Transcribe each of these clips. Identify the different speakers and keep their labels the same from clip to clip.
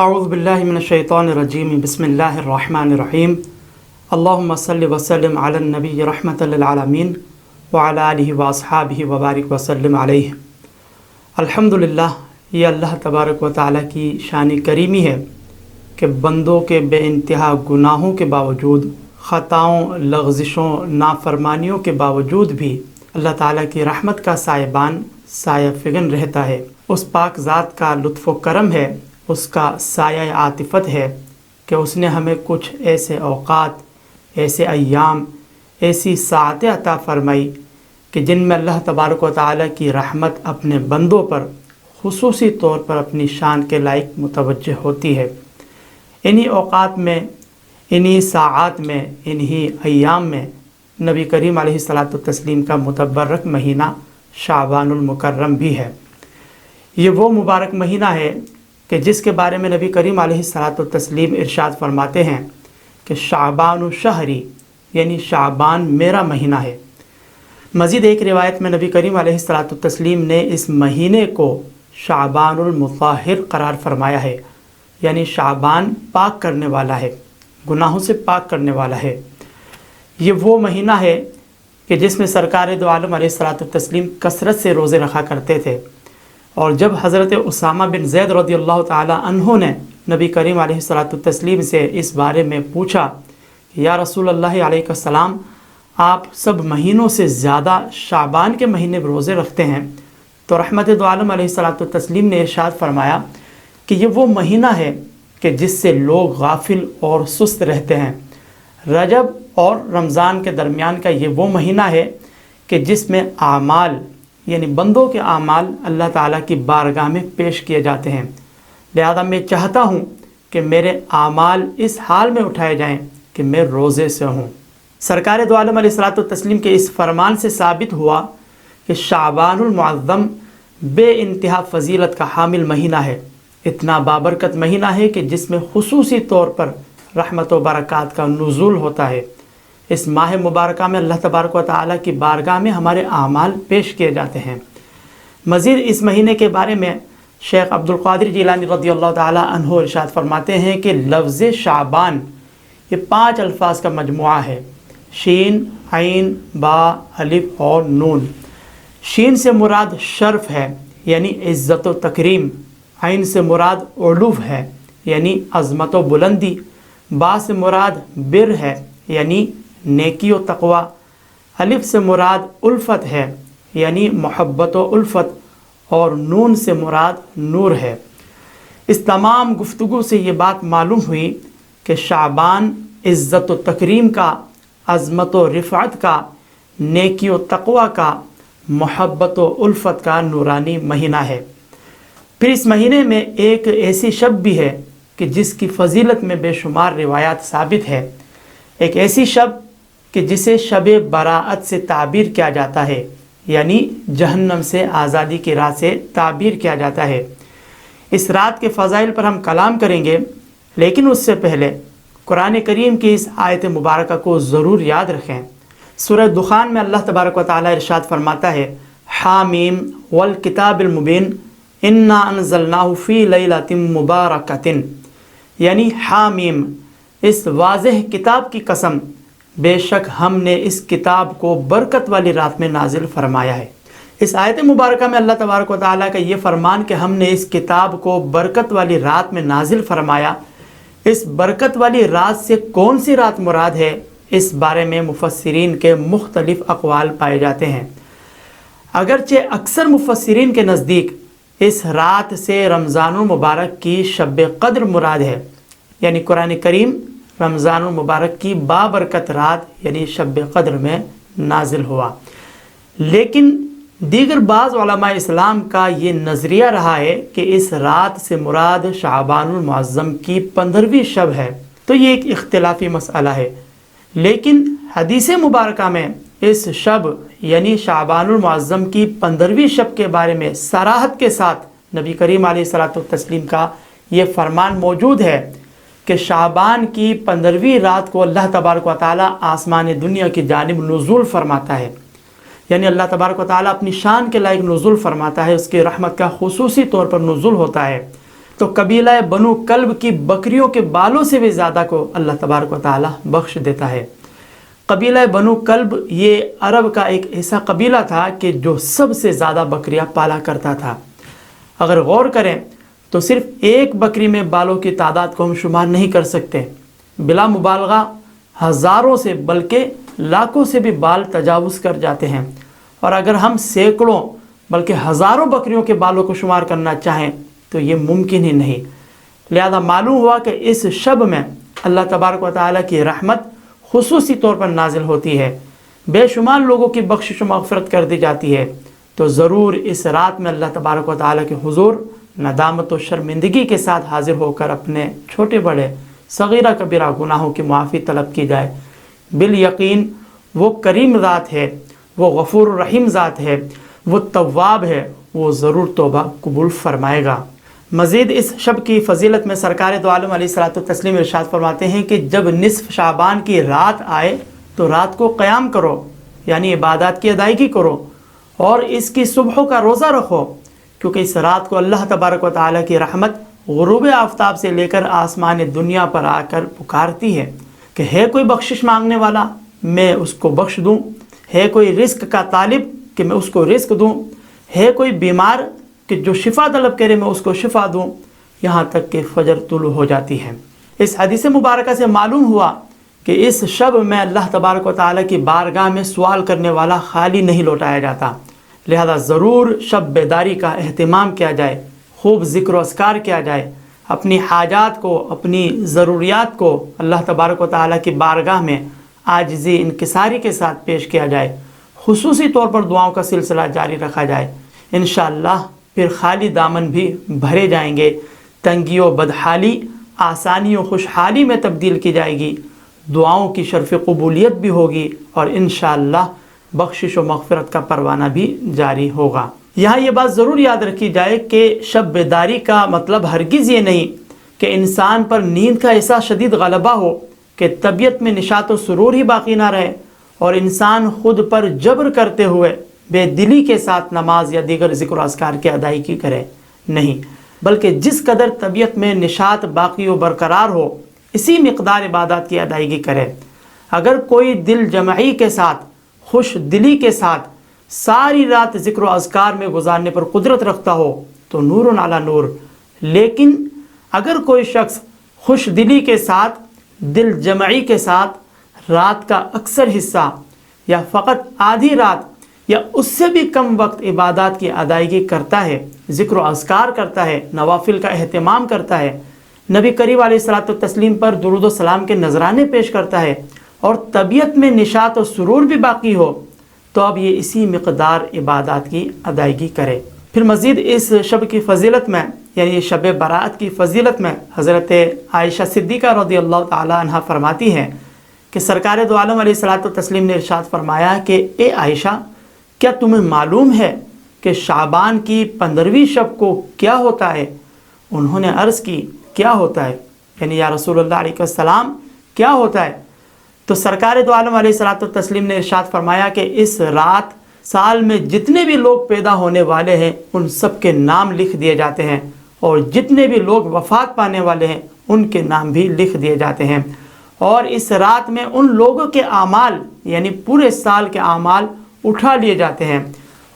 Speaker 1: اعوذ باللہ من الشیطان الرجیم بسم اللہ الرحمن الرحیم اللہم صلی وسلم علی النبی رحمۃ للعالمین وعلی آلہ واصحابہ وبارک وسلم علیہ۔ الحمدللہ، یہ اللہ تبارک و تعالیٰ کی شان کریمی ہے کہ بندوں کے بے انتہا گناہوں کے باوجود، خطاؤں، لغزشوں، نافرمانیوں کے باوجود بھی اللہ تعالیٰ کی رحمت کا سائبان سایہ فگن رہتا ہے۔ اس پاک ذات کا لطف و کرم ہے، اس کا سایہ عاطفت ہے کہ اس نے ہمیں کچھ ایسے اوقات، ایسے ایام، ایسی ساعتیں عطا فرمائی کہ جن میں اللہ تبارک و تعالیٰ کی رحمت اپنے بندوں پر خصوصی طور پر اپنی شان کے لائق متوجہ ہوتی ہے۔ انہی اوقات میں، انہی ساعات میں، انہی ایام میں نبی کریم علیہ الصلاۃ والتسلیم کا متبرک مہینہ شعبان المکرم بھی ہے۔ یہ وہ مبارک مہینہ ہے کہ جس کے بارے میں نبی کریم علیہ الصلاۃ والتسلیم ارشاد فرماتے ہیں کہ شعبان شہری، یعنی شعبان میرا مہینہ ہے۔ مزید ایک روایت میں نبی کریم علیہ الصلاۃ والتسلیم نے اس مہینے کو شعبان المطہر قرار فرمایا ہے، یعنی شعبان پاک کرنے والا ہے، گناہوں سے پاک کرنے والا ہے۔ یہ وہ مہینہ ہے کہ جس میں سرکار دو عالم علیہ الصلاۃ والتسلیم کثرت سے روزے رکھا کرتے تھے، اور جب حضرت اسامہ بن زید رضی اللہ تعالی عنہ نے نبی کریم علیہ الصلاۃ والتسلیم سے اس بارے میں پوچھا کہ یا رسول اللہ علیہ السلام، آپ سب مہینوں سے زیادہ شعبان کے مہینے میں روزے رکھتے ہیں، تو رحمت دو عالم علیہ الصلاۃ والتسلیم نے ارشاد فرمایا کہ یہ وہ مہینہ ہے کہ جس سے لوگ غافل اور سست رہتے ہیں۔ رجب اور رمضان کے درمیان کا یہ وہ مہینہ ہے کہ جس میں اعمال، یعنی بندوں کے اعمال اللہ تعالیٰ کی بارگاہ میں پیش کیے جاتے ہیں۔ لہذا میں چاہتا ہوں کہ میرے اعمال اس حال میں اٹھائے جائیں کہ میں روزے سے ہوں۔ سرکار دو عالم علیہ الصلاۃ والتسلیم کے اس فرمان سے ثابت ہوا کہ شعبان المعظم بے انتہا فضیلت کا حامل مہینہ ہے، اتنا بابرکت مہینہ ہے کہ جس میں خصوصی طور پر رحمت و برکات کا نزول ہوتا ہے۔ اس ماہ مبارکہ میں اللہ تبارک و تعالیٰ کی بارگاہ میں ہمارے اعمال پیش کیے جاتے ہیں۔ مزید اس مہینے کے بارے میں شیخ عبد القادر جیلانی رضی اللہ تعالیٰ عنہ ارشاد فرماتے ہیں کہ لفظ شعبان یہ 5 الفاظ کا مجموعہ ہے، شین، عین، با، الف اور نون۔ شین سے مراد شرف ہے، یعنی عزت و تکریم۔ عین سے مراد علو ہے، یعنی عظمت و بلندی۔ با سے مراد بر ہے، یعنی نیکی و تقوی۔ الف سے مراد الفت ہے، یعنی محبت و الفت، اور نون سے مراد نور ہے۔ اس تمام گفتگو سے یہ بات معلوم ہوئی کہ شعبان عزت و تکریم کا، عظمت و رفعت کا، نیکی و تقوی کا، محبت و الفت کا نورانی مہینہ ہے۔ پھر اس مہینے میں ایک ایسی شب بھی ہے کہ جس کی فضیلت میں بے شمار روایات ثابت ہے۔ ایک ایسی شب کہ جسے شب براءت سے تعبیر کیا جاتا ہے، یعنی جہنم سے آزادی کی راہ سے تعبیر کیا جاتا ہے۔ اس رات کے فضائل پر ہم کلام کریں گے، لیکن اس سے پہلے قرآن کریم کی اس آیت مبارکہ کو ضرور یاد رکھیں۔ سورہ دخان میں اللہ تبارک و تعالیٰ ارشاد فرماتا ہے، حامیم والکتاب المبین انا انزلناہ فی لیلۃ مبارکۃ، یعنی حامیم، اس واضح کتاب کی قسم، بے شک ہم نے اس کتاب کو برکت والی رات میں نازل فرمایا ہے۔ اس آیت مبارکہ میں اللہ تبارک و تعالیٰ کا یہ فرمان کہ ہم نے اس کتاب کو برکت والی رات میں نازل فرمایا، اس برکت والی رات سے کون سی رات مراد ہے، اس بارے میں مفسرین کے مختلف اقوال پائے جاتے ہیں۔ اگرچہ اکثر مفسرین کے نزدیک اس رات سے رمضان المبارک کی شب قدر مراد ہے، یعنی قرآن کریم رمضان المبارک کی بابرکت رات یعنی شب قدر میں نازل ہوا۔ لیکن دیگر بعض علماء اسلام کا یہ نظریہ رہا ہے کہ اس رات سے مراد شعبان المعظم کی 15ویں شب ہے، تو یہ ایک اختلافی مسئلہ ہے۔ لیکن حدیث مبارکہ میں اس شب یعنی شعبان المعظم کی 15ویں شب کے بارے میں صراحت کے ساتھ نبی کریم علیہ الصلاۃ والتسلیم کا یہ فرمان موجود ہے کہ شعبان کی 15ویں رات کو اللہ تبارک و تعالیٰ آسمان دنیا کی جانب نزول فرماتا ہے، یعنی اللہ تبارک و تعالیٰ اپنی شان کے لائق نزول فرماتا ہے، اس کی رحمت کا خصوصی طور پر نزول ہوتا ہے۔ تو قبیلہ بنو کلب کی بکریوں کے بالوں سے بھی زیادہ کو اللہ تبارک و تعالیٰ بخش دیتا ہے۔ قبیلہ بنو کلب یہ عرب کا ایک ایسا قبیلہ تھا کہ جو سب سے زیادہ بکریاں پالا کرتا تھا۔ اگر غور کریں تو صرف ایک بکری میں بالوں کی تعداد کو ہم شمار نہیں کر سکتے، بلا مبالغہ ہزاروں سے بلکہ لاکھوں سے بھی بال تجاوز کر جاتے ہیں، اور اگر ہم سینکڑوں بلکہ ہزاروں بکریوں کے بالوں کو شمار کرنا چاہیں تو یہ ممکن ہی نہیں۔ لہذا معلوم ہوا کہ اس شب میں اللہ تبارک و تعالیٰ کی رحمت خصوصی طور پر نازل ہوتی ہے، بے شمار لوگوں کی بخشش و مغفرت کر دی جاتی ہے۔ تو ضرور اس رات میں اللہ تبارک و تعالیٰ کے حضور ندامت و شرمندگی کے ساتھ حاضر ہو کر اپنے چھوٹے بڑے صغیرہ کبیرہ گناہوں کی معافی طلب کی جائے۔ بالیقین وہ کریم ذات ہے، وہ غفور الرحیم ذات ہے، وہ تواب ہے، وہ ضرور توبہ قبول فرمائے گا۔ مزید اس شب کی فضیلت میں سرکار دو عالم علیہ الصلوۃ والتسلیم ارشاد فرماتے ہیں کہ جب نصف شعبان کی رات آئے تو رات کو قیام کرو، یعنی عبادات کی ادائیگی کرو، اور اس کی صبحوں کا روزہ رکھو، کیونکہ اس رات کو اللہ تبارک و تعالیٰ کی رحمت غروب آفتاب سے لے کر آسمان دنیا پر آ کر پکارتی ہے کہ ہے کوئی بخشش مانگنے والا میں اس کو بخش دوں، ہے کوئی رزق کا طالب کہ میں اس کو رزق دوں، ہے کوئی بیمار کہ جو شفا طلب کرے میں اس کو شفا دوں، یہاں تک کہ فجر طلوع ہو جاتی ہے۔ اس حدیث مبارکہ سے معلوم ہوا کہ اس شب میں اللہ تبارک و تعالیٰ کی بارگاہ میں سوال کرنے والا خالی نہیں لوٹایا جاتا، لہذا ضرور شب بیداری کا اہتمام کیا جائے، خوب ذکر و اذکار کیا جائے، اپنی حاجات کو، اپنی ضروریات کو اللہ تبارک و تعالیٰ کی بارگاہ میں عاجزی انکساری کے ساتھ پیش کیا جائے، خصوصی طور پر دعاؤں کا سلسلہ جاری رکھا جائے۔ انشاءاللہ پھر خالی دامن بھی بھرے جائیں گے، تنگی و بدحالی آسانی و خوشحالی میں تبدیل کی جائے گی، دعاؤں کی شرف قبولیت بھی ہوگی، اور انشاءاللہ بخشش و مغفرت کا پروانہ بھی جاری ہوگا۔ یہاں یہ بات ضرور یاد رکھی جائے کہ شب بیداری کا مطلب ہرگز یہ نہیں کہ انسان پر نیند کا ایسا شدید غلبہ ہو کہ طبیعت میں نشاط و سرور ہی باقی نہ رہے اور انسان خود پر جبر کرتے ہوئے بے دلی کے ساتھ نماز یا دیگر ذکر و اذکار کی ادائیگی کرے، نہیں، بلکہ جس قدر طبیعت میں نشاط باقی و برقرار ہو اسی مقدار عبادات کی ادائیگی کرے۔ اگر کوئی دل جمعی کے ساتھ، خوش دلی کے ساتھ ساری رات ذکر و اذکار میں گزارنے پر قدرت رکھتا ہو تو نور علی نور، لیکن اگر کوئی شخص خوش دلی کے ساتھ، دل جمعی کے ساتھ رات کا اکثر حصہ یا فقط آدھی رات یا اس سے بھی کم وقت عبادات کی ادائیگی کرتا ہے، ذکر و اذکار کرتا ہے، نوافل کا اہتمام کرتا ہے، نبی کریم علیہ الصلوۃ والتسلیم پر درود و سلام کے نذرانے پیش کرتا ہے، اور طبیعت میں نشاط و سرور بھی باقی ہو، تو اب یہ اسی مقدار عبادات کی ادائیگی کرے۔ پھر مزید اس شب کی فضیلت میں، یعنی شب برات کی فضیلت میں، حضرت عائشہ صدیقہ رضی اللہ تعالی عنہ فرماتی ہیں کہ سرکار دو عالم علیہ الصلوۃ والتسلیم نے ارشاد فرمایا کہ اے عائشہ، کیا تمہیں معلوم ہے کہ شعبان کی 15ویں شب کو کیا ہوتا ہے؟ انہوں نے عرض کی کیا ہوتا ہے، یعنی یا رسول اللہ علیہ السلام کیا ہوتا ہے؟ تو سرکار دو عالم علیہ الصلوۃ والتسلیم نے ارشاد فرمایا کہ اس رات سال میں جتنے بھی لوگ پیدا ہونے والے ہیں ان سب کے نام لکھ دیے جاتے ہیں، اور جتنے بھی لوگ وفات پانے والے ہیں ان کے نام بھی لکھ دیے جاتے ہیں، اور اس رات میں ان لوگوں کے اعمال، یعنی پورے سال کے اعمال اٹھا لیے جاتے ہیں،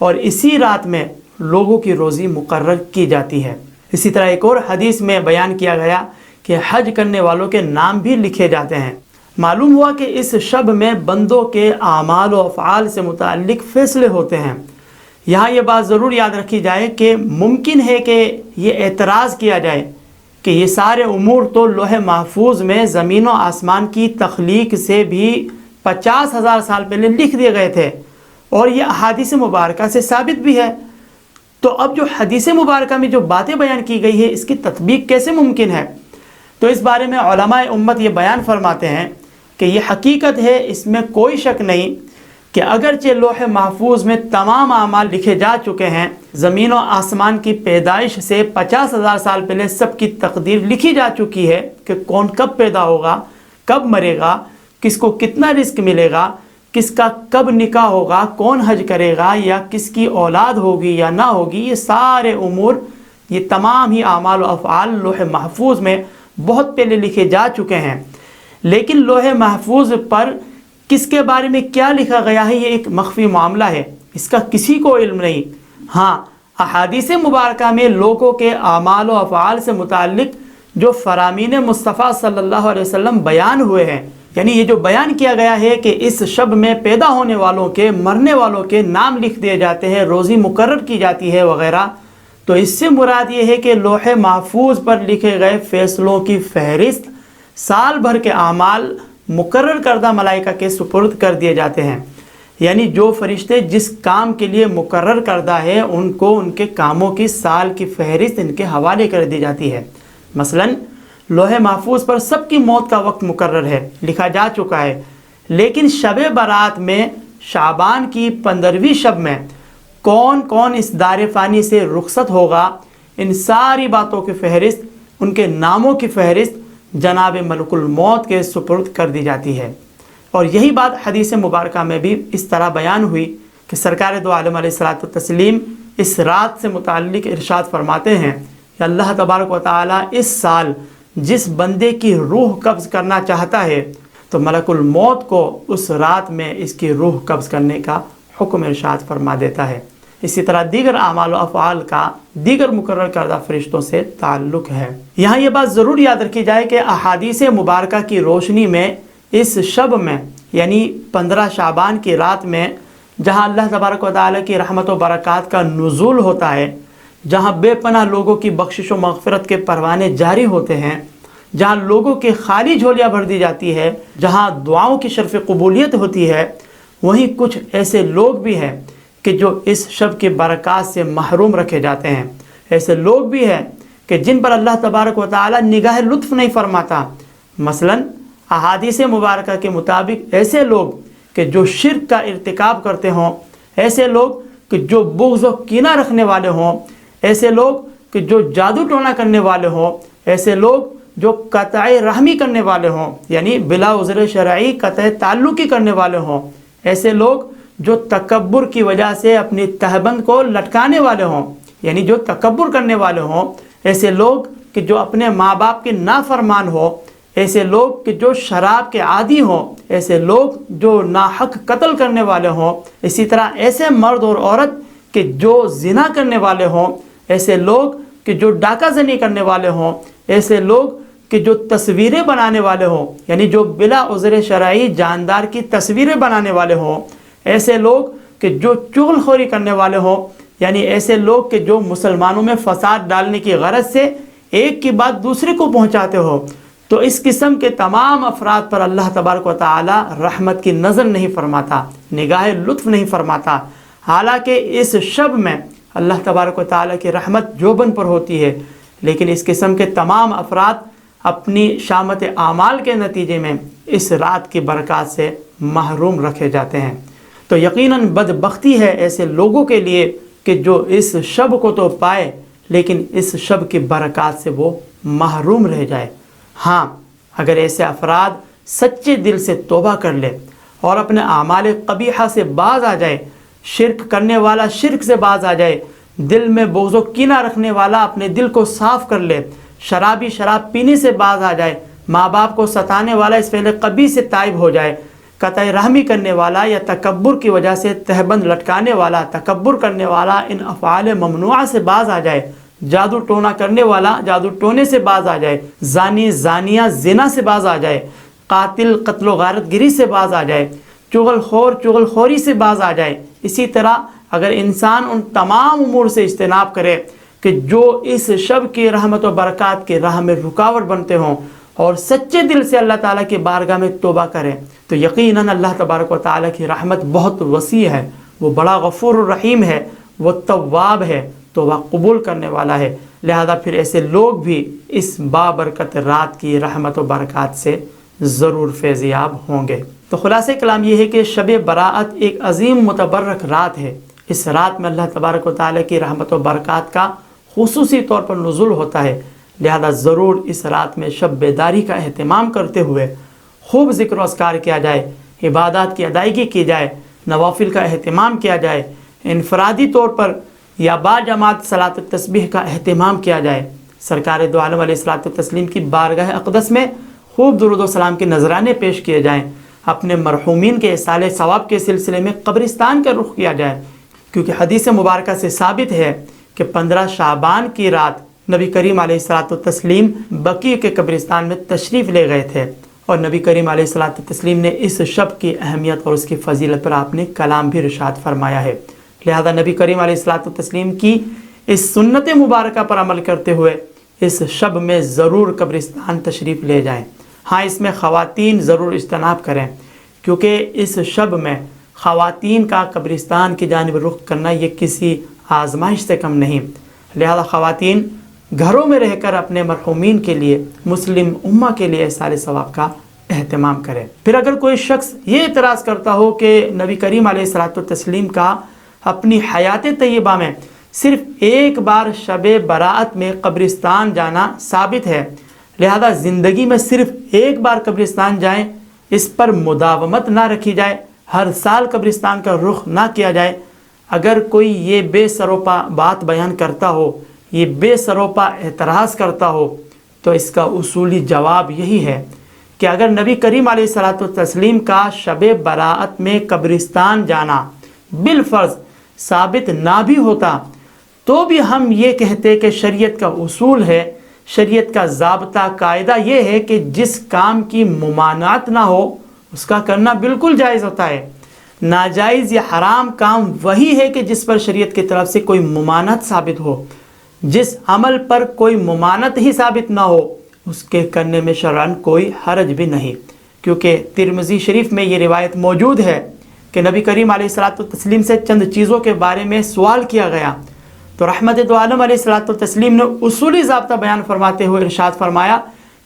Speaker 1: اور اسی رات میں لوگوں کی روزی مقرر کی جاتی ہے۔ اسی طرح ایک اور حدیث میں بیان کیا گیا کہ حج کرنے والوں کے نام بھی لکھے جاتے ہیں۔ معلوم ہوا کہ اس شب میں بندوں کے اعمال و افعال سے متعلق فیصلے ہوتے ہیں۔ یہاں یہ بات ضرور یاد رکھی جائے کہ ممکن ہے کہ یہ اعتراض کیا جائے کہ یہ سارے امور تو لوح محفوظ میں زمین و آسمان کی تخلیق سے بھی 50,000 سال پہلے لکھ دیے گئے تھے، اور یہ احادیث مبارکہ سے ثابت بھی ہے، تو اب جو حدیث مبارکہ میں جو باتیں بیان کی گئی ہے اس کی تطبیق کیسے ممکن ہے؟ تو اس بارے میں علماء امت یہ بیان فرماتے ہیں کہ یہ حقیقت ہے، اس میں کوئی شک نہیں کہ اگرچہ لوح محفوظ میں تمام اعمال لکھے جا چکے ہیں، زمین و آسمان کی پیدائش سے 50,000 سال پہلے سب کی تقدیر لکھی جا چکی ہے کہ کون کب پیدا ہوگا، کب مرے گا، کس کو کتنا رزق ملے گا، کس کا کب نکاح ہوگا، کون حج کرے گا، یا کس کی اولاد ہوگی یا نہ ہوگی، یہ سارے امور یہ تمام ہی اعمال و افعال لوح محفوظ میں بہت پہلے لکھے جا چکے ہیں، لیکن لوح محفوظ پر کس کے بارے میں کیا لکھا گیا ہے یہ ایک مخفی معاملہ ہے، اس کا کسی کو علم نہیں۔ ہاں، احادیث مبارکہ میں لوگوں کے اعمال و افعال سے متعلق جو فرامین مصطفیٰ صلی اللہ علیہ وسلم بیان ہوئے ہیں، یعنی یہ جو بیان کیا گیا ہے کہ اس شب میں پیدا ہونے والوں کے، مرنے والوں کے نام لکھ دیے جاتے ہیں، روزی مقرر کی جاتی ہے وغیرہ، تو اس سے مراد یہ ہے کہ لوح محفوظ پر لکھے گئے فیصلوں کی فہرست سال بھر کے اعمال مقرر کردہ ملائکہ کے سپرد کر دیے جاتے ہیں، یعنی جو فرشتے جس کام کے لیے مقرر کردہ ہے ان کو ان کے کاموں کی سال کی فہرست ان کے حوالے کر دی جاتی ہے۔ مثلا لوح محفوظ پر سب کی موت کا وقت مقرر ہے، لکھا جا چکا ہے، لیکن شب برات میں شعبان کی 15ویں شب میں کون کون اس دار فانی سے رخصت ہوگا، ان ساری باتوں کی فہرست، ان کے ناموں کی فہرست جناب ملک الموت کے سپرد کر دی جاتی ہے۔ اور یہی بات حدیث مبارکہ میں بھی اس طرح بیان ہوئی کہ سرکار دو عالم علیہ الصلوۃ والتسلیم اس رات سے متعلق ارشاد فرماتے ہیں کہ اللہ تبارک و تعالیٰ اس سال جس بندے کی روح قبض کرنا چاہتا ہے تو ملک الموت کو اس رات میں اس کی روح قبض کرنے کا حکم ارشاد فرما دیتا ہے۔ اسی طرح دیگر اعمال و افعال کا دیگر مقرر کردہ فرشتوں سے تعلق ہے۔ یہاں یہ بات ضرور یاد رکھی جائے کہ احادیث مبارکہ کی روشنی میں اس شب میں یعنی 15 شعبان کی رات میں جہاں اللہ تبارک و تعالیٰ کی رحمت و برکات کا نزول ہوتا ہے، جہاں بے پناہ لوگوں کی بخشش و مغفرت کے پروانے جاری ہوتے ہیں، جہاں لوگوں کی خالی جھولیاں بھر دی جاتی ہے، جہاں دعاؤں کی شرف قبولیت ہوتی ہے، وہیں کچھ ایسے لوگ بھی ہیں کہ جو اس شب کی برکات سے محروم رکھے جاتے ہیں۔ ایسے لوگ بھی ہیں کہ جن پر اللہ تبارک و تعالیٰ نگاہ لطف نہیں فرماتا۔ مثلا احادیث مبارکہ کے مطابق ایسے لوگ کہ جو شرک کا ارتکاب کرتے ہوں، ایسے لوگ کہ جو بغض و کینہ رکھنے والے ہوں، ایسے لوگ کہ جو جادو ٹونا کرنے والے ہوں، ایسے لوگ جو قطع رحمی کرنے والے ہوں یعنی بلا عذر شرعی قطع تعلقی کرنے والے ہوں، ایسے لوگ جو تکبر کی وجہ سے اپنی تہبند کو لٹکانے والے ہوں یعنی جو تکبر کرنے والے ہوں، ایسے لوگ کہ جو اپنے ماں باپ کے نافرمان ہو، ایسے لوگ کہ جو شراب کے عادی ہوں، ایسے لوگ جو ناحق قتل کرنے والے ہوں، اسی طرح ایسے مرد اور عورت کہ جو زنا کرنے والے ہوں، ایسے لوگ کہ جو ڈاکہ زنی کرنے والے ہوں، ایسے لوگ کہ جو تصویریں بنانے والے ہوں یعنی جو بلا عذر شرعی جاندار کی تصویریں بنانے والے ہوں، ایسے لوگ کہ جو چغل خوری کرنے والے ہوں یعنی ایسے لوگ کہ جو مسلمانوں میں فساد ڈالنے کی غرض سے ایک کی بات دوسرے کو پہنچاتے ہو، تو اس قسم کے تمام افراد پر اللہ تبارک و تعالی رحمت کی نظر نہیں فرماتا، نگاہ لطف نہیں فرماتا۔ حالانکہ اس شب میں اللہ تبارک و تعالی کی رحمت جوبن پر ہوتی ہے، لیکن اس قسم کے تمام افراد اپنی شامت اعمال کے نتیجے میں اس رات کی برکات سے محروم رکھے جاتے ہیں۔ تو یقیناً بدبختی ہے ایسے لوگوں کے لیے کہ جو اس شب کو تو پائے لیکن اس شب کی برکات سے وہ محروم رہ جائے۔ ہاں، اگر ایسے افراد سچے دل سے توبہ کر لے اور اپنے اعمال قبیحہ سے باز آ جائے، شرک کرنے والا شرک سے باز آ جائے، دل میں بغض و کینہ رکھنے والا اپنے دل کو صاف کر لے، شرابی شراب پینے سے باز آ جائے، ماں باپ کو ستانے والا اس فعل قبیح سے تائب ہو جائے، قطع رحمی کرنے والا یا تکبر کی وجہ سے تہبند لٹکانے والا، تکبر کرنے والا ان افعال ممنوعہ سے باز آ جائے، جادو ٹونا کرنے والا جادو ٹونے سے باز آ جائے، زانی زانیہ زنا سے باز آ جائے، قاتل قتل و غارت گری سے باز آ جائے، چغل خور چغل خوری سے باز آ جائے۔ اسی طرح اگر انسان ان تمام امور سے اجتناب کرے کہ جو اس شب کی رحمت و برکات کی راہ میں رکاوٹ بنتے ہوں اور سچے دل سے اللہ تعالیٰ کی بارگاہ میں توبہ کرے، تو یقیناً اللہ تبارک و تعالیٰ کی رحمت بہت وسیع ہے، وہ بڑا غفور الرحیم ہے، وہ تواب ہے، توبہ قبول کرنے والا ہے۔ لہذا پھر ایسے لوگ بھی اس بابرکت رات کی رحمت و برکات سے ضرور فیضیاب ہوں گے۔ تو خلاصہ کلام یہ ہے کہ شب براءت ایک عظیم متبرک رات ہے۔ اس رات میں اللہ تبارک و تعالیٰ کی رحمت و برکات کا خصوصی طور پر نزول ہوتا ہے، لہذا ضرور اس رات میں شب بیداری کا اہتمام کرتے ہوئے خوب ذکر و اذکار کیا جائے، عبادات کی ادائیگی کی جائے، نوافل کا اہتمام کیا جائے، انفرادی طور پر یا باجماعت صلاۃ التسبیح کا اہتمام کیا جائے، سرکار دو عالم علیہ الصلوۃ والتسلیم کی بارگاہ اقدس میں خوب درود و سلام کے نذرانے پیش کیے جائیں، اپنے مرحومین کے ایصال ثواب کے سلسلے میں قبرستان کا رخ کیا جائے، کیونکہ حدیث مبارکہ سے ثابت ہے کہ 15 شعبان کی رات نبی کریم علیہ الصلوۃ والتسلیم بقیع کے قبرستان میں تشریف لے گئے تھے، اور نبی کریم علیہ الصلوۃ والتسلیم نے اس شب کی اہمیت اور اس کی فضیلت پر آپ نے کلام بھی ارشاد فرمایا ہے۔ لہذا نبی کریم علیہ الصلوۃ والتسلیم کی اس سنت مبارکہ پر عمل کرتے ہوئے اس شب میں ضرور قبرستان تشریف لے جائیں۔ ہاں، اس میں خواتین ضرور اجتناب کریں، کیونکہ اس شب میں خواتین کا قبرستان کی جانب رخ کرنا یہ کسی آزمائش سے کم نہیں۔ لہذا خواتین گھروں میں رہ کر اپنے مرحومین کے لیے، مسلم امہ کے لیے ایصال ثواب کا اہتمام کریں۔ پھر اگر کوئی شخص یہ اعتراض کرتا ہو کہ نبی کریم علیہ الصلوۃ والتسلیم کا اپنی حیات طیبہ میں صرف ایک بار شب برات میں قبرستان جانا ثابت ہے، لہذا زندگی میں صرف ایک بار قبرستان جائیں، اس پر مداومت نہ رکھی جائے، ہر سال قبرستان کا رخ نہ کیا جائے، اگر کوئی یہ بے سروپا بات بیان کرتا ہو، یہ بے سروپا اعتراض کرتا ہو، تو اس کا اصولی جواب یہی ہے کہ اگر نبی کریم علیہ الصلوۃ والتسلیم کا شب براءت میں قبرستان جانا بالفرض ثابت نہ بھی ہوتا تو بھی ہم یہ کہتے کہ شریعت کا اصول ہے، شریعت کا ضابطہ قاعدہ یہ ہے کہ جس کام کی ممانعت نہ ہو اس کا کرنا بالکل جائز ہوتا ہے۔ ناجائز یا حرام کام وہی ہے کہ جس پر شریعت کی طرف سے کوئی ممانعت ثابت ہو، جس عمل پر کوئی ممانعت ہی ثابت نہ ہو اس کے کرنے میں شرعاً کوئی حرج بھی نہیں، کیونکہ ترمذی شریف میں یہ روایت موجود ہے کہ نبی کریم علیہ الصلوۃ والتسلیم سے چند چیزوں کے بارے میں سوال کیا گیا تو رحمت دو عالم علیہ الصلوۃ والتسلیم نے اصولی ضابطہ بیان فرماتے ہوئے ارشاد فرمایا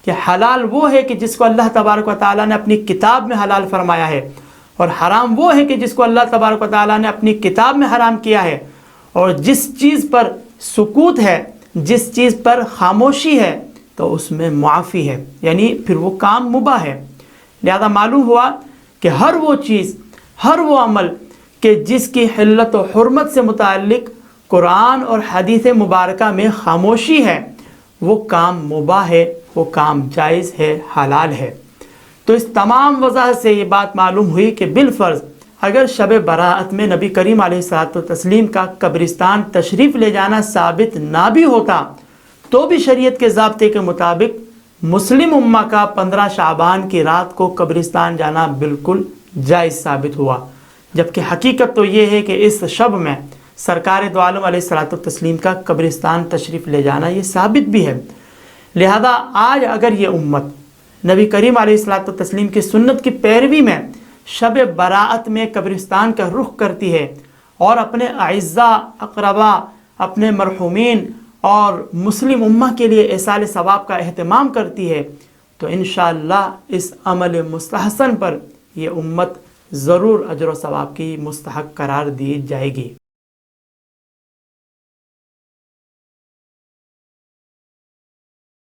Speaker 1: کہ حلال وہ ہے کہ جس کو اللہ تبارک و تعالیٰ نے اپنی کتاب میں حلال فرمایا ہے، اور حرام وہ ہے کہ جس کو اللہ تبارک و تعالیٰ نے اپنی کتاب میں حرام کیا ہے، اور جس چیز پر سکوت ہے، جس چیز پر خاموشی ہے تو اس میں معافی ہے، یعنی پھر وہ کام مباح ہے۔ لہذا معلوم ہوا کہ ہر وہ چیز، ہر وہ عمل کہ جس کی حلت و حرمت سے متعلق قرآن اور حدیث مبارکہ میں خاموشی ہے وہ کام مباح ہے، وہ کام جائز ہے، حلال ہے۔ تو اس تمام وضاحت سے یہ بات معلوم ہوئی کہ بالفرض اگر شب براءت میں نبی کریم علیہ الصلوۃ والتسلیم کا قبرستان تشریف لے جانا ثابت نہ بھی ہوتا تو بھی شریعت کے ضابطے کے مطابق مسلم امہ کا 15 شعبان کی رات کو قبرستان جانا بالکل جائز ثابت ہوا، جبکہ حقیقت تو یہ ہے کہ اس شب میں سرکار دو عالم علیہ الصلوۃ والتسلیم کا قبرستان تشریف لے جانا یہ ثابت بھی ہے۔ لہذا آج اگر یہ امت نبی کریم علیہ الصلوۃ والتسلیم کی سنت کی پیروی میں شب براءت میں قبرستان کا رخ کرتی ہے اور اپنے اعزاء، اقربا، اپنے مرحومین اور مسلم امہ کے لیے ایصال ثواب کا اہتمام کرتی ہے تو انشاءاللہ اس عمل مستحسن پر یہ امت ضرور اجر و ثواب کی مستحق قرار دی جائے گی۔